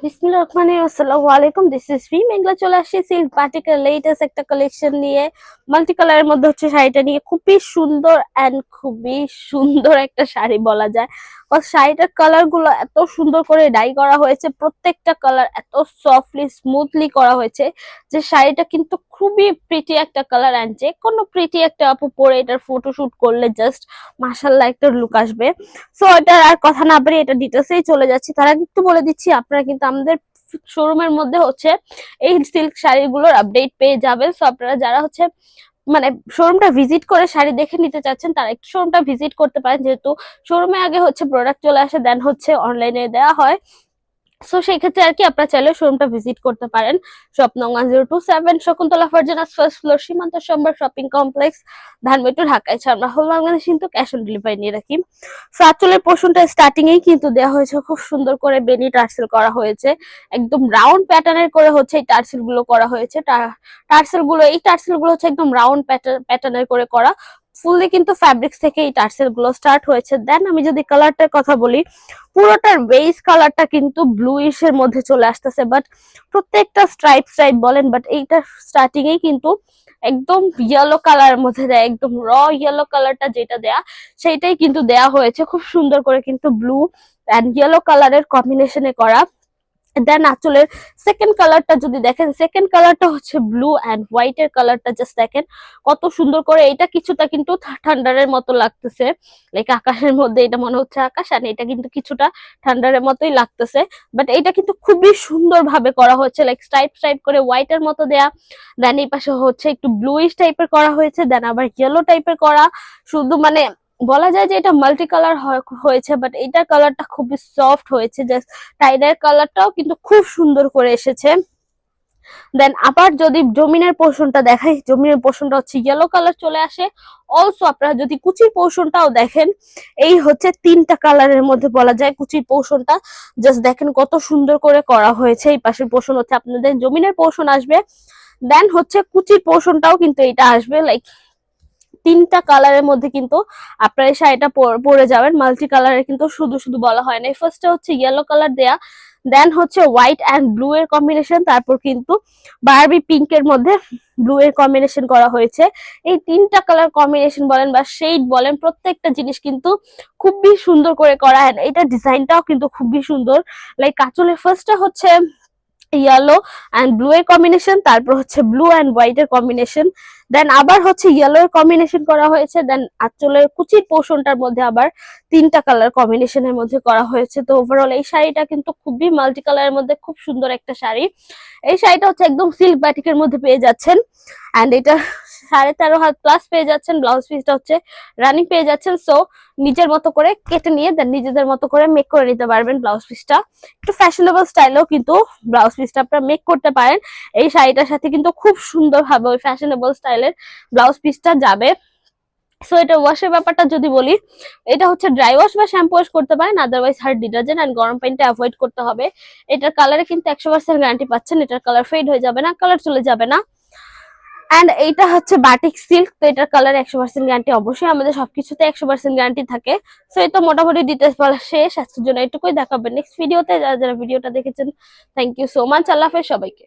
বিসমিল্লাহির রহমানির রহিম। আসসালামু আলাইকুম। দিস ইজ রিম। এগুলো চলে আসছে সিল্ক বাটিকের লেটেস্ট একটা কালেকশন নিয়ে। মাল্টি কালারের মধ্যে হচ্ছে শাড়িটা নিয়ে খুবই সুন্দর এন্ড খুবই সুন্দর একটা শাড়ি বলা যায়। শাড়িটার কালার গুলো এত সুন্দর করে ডাই করা হয়েছে, প্রত্যেকটা কালার এত সফটলি স্মুথলি করা হয়েছে যে শাড়িটা কিন্তু খুবই প্রিটি একটা কালার। এন্ড যে কোনো প্রিটি একটা আপু পরে এটার ফটোশুট করলে জাস্ট মাশাআল্লাহ একটা লুক আসবে। সো এটা আর কথা না বাড়িয়ে এটা ডিটেলসেই চলে যাচ্ছি। তার আগে একটু বলে দিচ্ছি, আপনারা কিন্তু আমাদের শোরুমের মধ্যে হচ্ছে এই সিল্ক শাড়িগুলোর আপডেট পেয়ে যাবেন। সো আপনারা যারা হচ্ছে মানে শোরুমটা ভিজিট করে শাড়ি দেখে নিতে চাচ্ছেন তারা একটু শোরুমটা ভিজিট করতে পারেন, যেহেতু শোরুমে আগে হচ্ছে প্রোডাক্ট চলে আসে, দেন হচ্ছে অনলাইনে দেওয়া হয়। সো সেই ক্ষেত্রে আর কি আপনারা চাইলে শোরুমটা ভিজিট করতে পারেন। শপ নং 1027 শকুন্তলা ফারজানাস ফার্স্ট ফ্লোর, সীমান্ত সম্ভার শপিং কমপ্লেক্স, ধানমন্ডি, ঢাকা। এছাড়া আমরা হোল বাংলাদেশ কিন্তু ক্যাশ অন ডেলিভারি নিয়ে রাখি। সো আঁচলের পোর্শনটা স্টার্টিং এই কিন্তু দেওয়া হয়েছে, খুব সুন্দর করে বেনি টার্সেল করা হয়েছে, একদম রাউন্ড প্যাটার্নের করে হচ্ছে এই টার্সেল গুলো করা হয়েছে। এই টার্সেল গুলো হচ্ছে একদম রাউন্ড প্যাটার্নের করে করা। ফুললি কিন্তু ফ্যাব্রিক্স থেকে এই টার্সেল গুলো স্টার্ট হয়েছে। দেন আমি যদি কালারটার কথা বলি, পুরোটার বেস কালারটা কিন্তু ব্লুইশ এর মধ্যে চলে আসতেছে, বাট প্রত্যেকটা স্ট্রাইপ স্ট্রাইপ বলেন, বাট এইটা স্টার্টিং এই কিন্তু একদম ইয়েলো কালারের মধ্যে দেয়, একদম র ইয়েলো কালারটা যেটা দেয়া সেইটাই কিন্তু দেয়া হয়েছে, খুব সুন্দর করে কিন্তু ব্লু এন্ড ইয়েলো কালারের কম্বিনেশনে করা। দেন আঁচলের সেকেন্ড কালারটা যদি দেখেন, সেকেন্ড কালারটা হচ্ছে ব্লু এন্ড হোয়াইট এর কালারটা জাস্ট দেখেন কত সুন্দর করে। এটা কিছুটা কিন্তু ঠান্ডারের মতো লাগতেছে, লাইক আকাশের মধ্যে এটা মনে হচ্ছে আকাশ, আর এটা কিন্তু কিছুটা ঠান্ডারের মতোই লাগতেছে। বাট এটা কিন্তু খুবই সুন্দর ভাবে করা হয়েছে, লাইক স্ট্রাইপ স্ট্রাইপ করে হোয়াইট এর মতো দেয়া। দেন এই পাশে হচ্ছে একটু ব্লুইশ টাইপের করা হয়েছে, দেন আবার ইয়েলো টাইপের করা। শুধু মানে বলা যায় যে এটা মাল্টি কালার হয়েছে, বাট এইটার কালারটা খুবই সফট হয়েছে, জাস্ট টাইডার কালারটাও কিন্তু খুব সুন্দর করে এসেছে। দেন আবার যদি জমিনের পোর্শনটা দেখাই, জমিনের পোর্শনটা হচ্ছে ইয়েলো কালার চলে আসে। অলসো আপনারা যদি কুচির পোর্শনটাও দেখেন, এই হচ্ছে তিনটা কালারের মধ্যে বলা যায় কুচির পোর্শনটা। জাস্ট দেখেন কত সুন্দর করে করা হয়েছে। এই পাশের পোর্শন হচ্ছে আপনাদের জমিনের পোর্শন আসবে, দেন হচ্ছে কুচির পোর্শনটাও কিন্তু এটা আসবে। লাইক তিনটা কালারের মধ্যে কিন্তু আপনারা এই শাড়িটা পরে যাবেন। মাল্টি কালারের কিন্তু শুধু শুধু বলা হয় না। ফার্স্টে হচ্ছে ইয়েলো কালার দেয়া, দেন হচ্ছে হোয়াইট অ্যান্ড ব্লু এর কম্বিনেশন, তারপর কিন্তু বারবি পিঙ্ক এর মধ্যে ব্লু এর কম্বিনেশন করা হয়েছে। এই তিনটা কালার কম্বিনেশন বলেন বা শেড বলেন, প্রত্যেকটা জিনিস কিন্তু খুবই সুন্দর করে করা। এটা ডিজাইনটাও কিন্তু খুবই সুন্দর। লাইক কাচলের ফার্স্টটা হচ্ছে ইয়েলো এন্ড ব্লু এর কম্বিনেশন, তারপর হচ্ছে ব্লু এন্ড হোয়াইট এর কম্বিনেশন, দেন আবার হচ্ছে ইয়েলো এর কম্বিনেশন করা হয়েছে, দেন আঁচলের কুচির পোর্শনটার মধ্যে আবার তিনটা কালার কম্বিনেশনের মধ্যে করা হয়েছে। তো ওভারঅল এই শাড়িটা কিন্তু খুবই মাল্টি কালারের মধ্যে খুব সুন্দর একটা শাড়ি। এই শাড়িটা হচ্ছে একদম সিল্ক বাটিকের মধ্যে পেয়ে যাচ্ছেন, এন্ড এটা 13.5 হাত প্লাস পেয়ে যাচ্ছেন। ব্লাউজ পিসটা হচ্ছে রানিং পেয়ে যাচ্ছেন। সো নিজের মতো করে কেটে নিয়ে দেন নিজেদের মতো করে মেক করে নিতে পারবেন ব্লাউজ পিসটা। একটু ফ্যাশনেবল স্টাইলেও কিন্তু ব্লাউজ পিসটা আপনারা মেক করতে পারেন। এই শাড়িটার সাথে কিন্তু খুব সুন্দর ভাবে ওই ফ্যাশনেবল স্টাইলের ব্লাউজ পিসটা যাবে। সো এটা ওয়াশের ব্যাপারটা যদি বলি, এটা হচ্ছে ড্রাই ওয়াশ বা শ্যাম্পু ওয়াশ করতে পারেন, আদারওয়াইজ হার্ড ডিটারজেন্ট এন্ড গরম পানিটা অ্যাভয়েড করতে হবে। এটার কালারে কিন্তু 100% গ্যারান্টি পাচ্ছেন, এটার কালার ফেড হয়ে যাবে না, কালার চলে যাবে না। এন্ড এইটা হচ্ছে বাটিক সিল্ক, তো এটার কালার 100% গ্যারান্টি। অবশ্যই আমাদের সবকিছুতে 100% গ্যারান্টি থাকে। সো এই তো মোটামুটি ডিটেলস বলা শেষ, আজকের জন্য এটুকুই। দেখাবেন নেক্সট ভিডিওতে। যারা যারা ভিডিওটা দেখেছেন, থ্যাংক ইউ সো মাচ। আল্লাহ হাফেজ সবাইকে।